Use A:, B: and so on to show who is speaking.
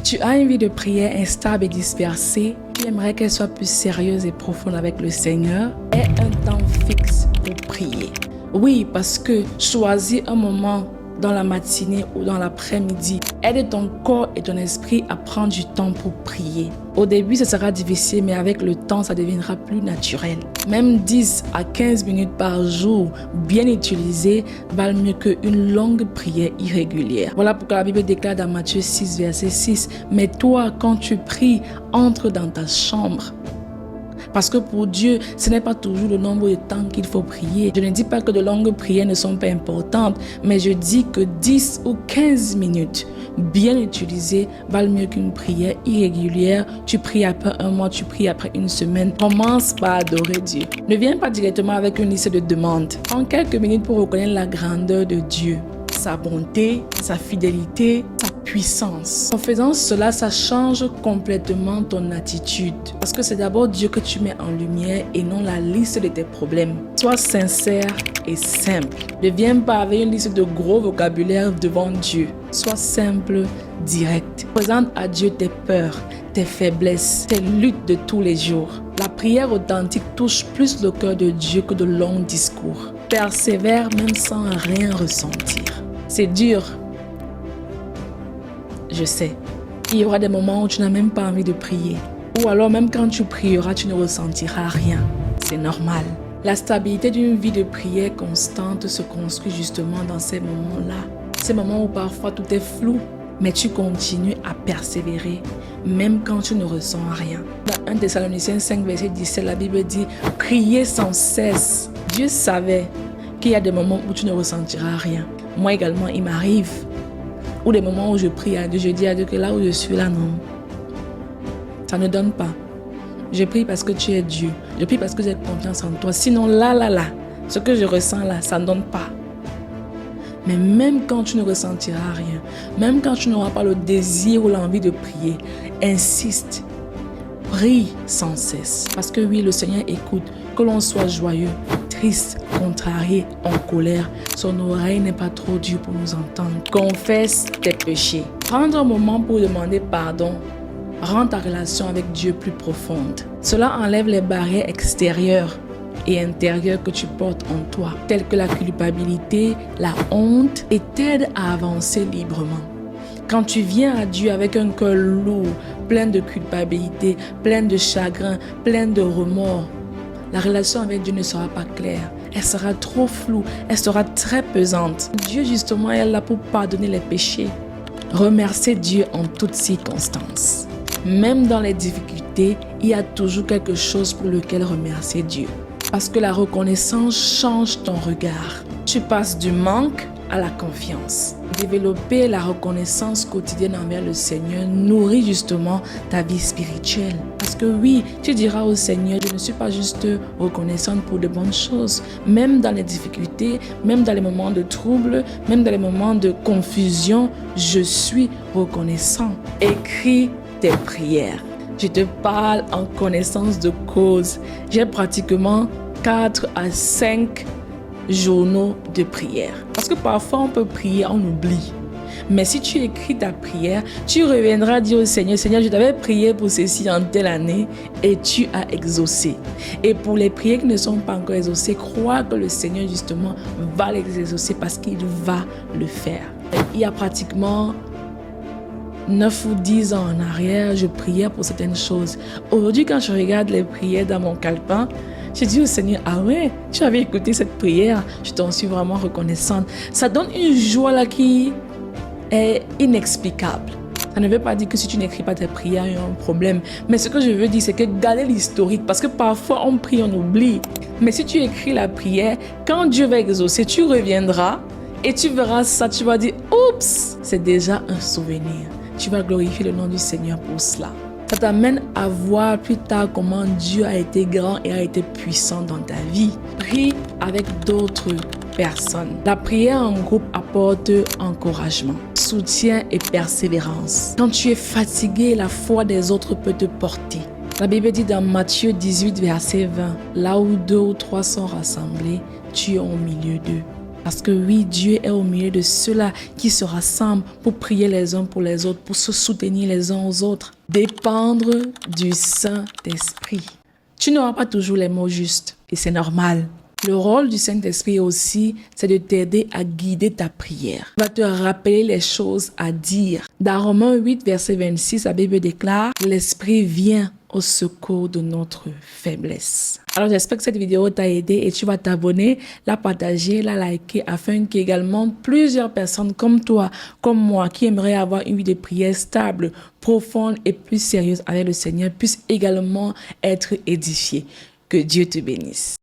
A: Tu as une vie de prière instable et dispersée. Tu aimerais qu'elle soit plus sérieuse et profonde avec le Seigneur. Aie un temps fixe pour prier. Oui, parce que choisis un moment dans la matinée ou dans l'après-midi. Aide ton corps et ton esprit à prendre du temps pour prier. Au début, ce sera difficile, mais avec le temps, ça deviendra plus naturel. Même 10 à 15 minutes par jour, bien utilisées, valent mieux qu'une longue prière irrégulière. Voilà pourquoi la Bible déclare dans Matthieu 6, verset 6, « Mais toi, quand tu pries, entre dans ta chambre. » Parce que pour Dieu, ce n'est pas toujours le nombre de temps qu'il faut prier. Je ne dis pas que de longues prières ne sont pas importantes, mais je dis que 10 ou 15 minutes bien utilisées valent mieux qu'une prière irrégulière. Tu pries après un mois, tu pries après une semaine. Commence par adorer Dieu. Ne viens pas directement avec une liste de demandes. Prends quelques minutes pour reconnaître la grandeur de Dieu, sa bonté, sa fidélité, sa puissance. En faisant cela, ça change complètement ton attitude. Parce que c'est d'abord Dieu que tu mets en lumière et non la liste de tes problèmes. Sois sincère et simple. Ne viens pas avec une liste de gros vocabulaire devant Dieu. Sois simple, direct. Présente à Dieu tes peurs, tes faiblesses, tes luttes de tous les jours. La prière authentique touche plus le cœur de Dieu que de longs discours. Persévère même sans rien ressentir. C'est dur. Je sais. Il y aura des moments où tu n'as même pas envie de prier. Ou alors même quand tu prieras, tu ne ressentiras rien. C'est normal. La stabilité d'une vie de prière constante se construit justement dans ces moments-là. Ces moments où parfois tout est flou, mais tu continues à persévérer, même quand tu ne ressens rien. Dans 1 Thessaloniciens 5, verset 17, la Bible dit « Priez sans cesse ». Dieu savait qu'il y a des moments où tu ne ressentiras rien. Moi également, il m'arrive. Ou des moments où je prie à Dieu, je dis à Dieu que là où je suis là, non. Ça ne donne pas. Je prie parce que tu es Dieu. Je prie parce que j'ai confiance en toi. Sinon, là, ce que je ressens là, ça ne donne pas. Mais même quand tu ne ressentiras rien, même quand tu n'auras pas le désir ou l'envie de prier, insiste. Prie sans cesse. Parce que oui, le Seigneur écoute. Que l'on soit joyeux, triste, contrarié, en colère, son oreille n'est pas trop dure pour nous entendre. Confesse tes péchés. Prendre un moment pour demander pardon rend ta relation avec Dieu plus profonde. Cela enlève les barrières extérieures et intérieures que tu portes en toi, telles que la culpabilité, la honte, et t'aide à avancer librement. Quand tu viens à Dieu avec un cœur lourd, plein de culpabilité, plein de chagrin, plein de remords, la relation avec Dieu ne sera pas claire. Elle sera trop floue, elle sera très pesante. Dieu justement est là pour pardonner les péchés. Remercier Dieu en toutes circonstances. Même dans les difficultés, il y a toujours quelque chose pour lequel remercier Dieu. Parce que la reconnaissance change ton regard. Tu passes du manque à la confiance. Développer la reconnaissance quotidienne envers le Seigneur nourrit justement ta vie spirituelle. Parce que oui, tu diras au Seigneur, je ne suis pas juste reconnaissante pour de bonnes choses. Même dans les difficultés, même dans les moments de trouble, même dans les moments de confusion, je suis reconnaissant. Écris tes prières. Je te parle en connaissance de cause. J'ai pratiquement 4 à 5 journaux de prière. Parce que parfois on peut prier, on oublie. Mais si tu écris ta prière, tu reviendras dire au Seigneur, Seigneur, je t'avais prié pour ceci en telle année et tu as exaucé. Et pour les prières qui ne sont pas encore exaucées, crois que le Seigneur justement va les exaucer parce qu'il va le faire. Il y a pratiquement 9 ou 10 ans en arrière, je priais pour certaines choses. Aujourd'hui, quand je regarde les prières dans mon calepin, je dis au Seigneur, ah ouais, tu avais écouté cette prière, je t'en suis vraiment reconnaissante. Ça donne une joie là qui est inexplicable. Ça ne veut pas dire que si tu n'écris pas tes prières, il y a un problème. Mais ce que je veux dire, c'est que garder l'historique, parce que parfois on prie, on oublie. Mais si tu écris la prière, quand Dieu va exaucer, tu reviendras et tu verras ça, tu vas dire, oups, c'est déjà un souvenir. Tu vas glorifier le nom du Seigneur pour cela. Ça t'amène à voir plus tard comment Dieu a été grand et a été puissant dans ta vie. Prie avec d'autres personnes. La prière en groupe apporte encouragement, soutien et persévérance. Quand tu es fatigué, la foi des autres peut te porter. La Bible dit dans Matthieu 18, verset 20, là où 2 ou 3 sont rassemblés, tu es au milieu d'eux. Parce que oui, Dieu est au milieu de ceux-là qui se rassemblent pour prier les uns pour les autres, pour se soutenir les uns aux autres. Dépendre du Saint-Esprit. Tu n'auras pas toujours les mots justes et c'est normal. Le rôle du Saint-Esprit aussi, c'est de t'aider à guider ta prière. Il va te rappeler les choses à dire. Dans Romains 8, verset 26, la Bible déclare « L'Esprit vient au secours de notre faiblesse ». Alors j'espère que cette vidéo t'a aidé et tu vas t'abonner, la partager, la liker afin qu'également plusieurs personnes comme toi, comme moi, qui aimeraient avoir une vie de prière stable, profonde et plus sérieuse avec le Seigneur puissent également être édifiées. Que Dieu te bénisse.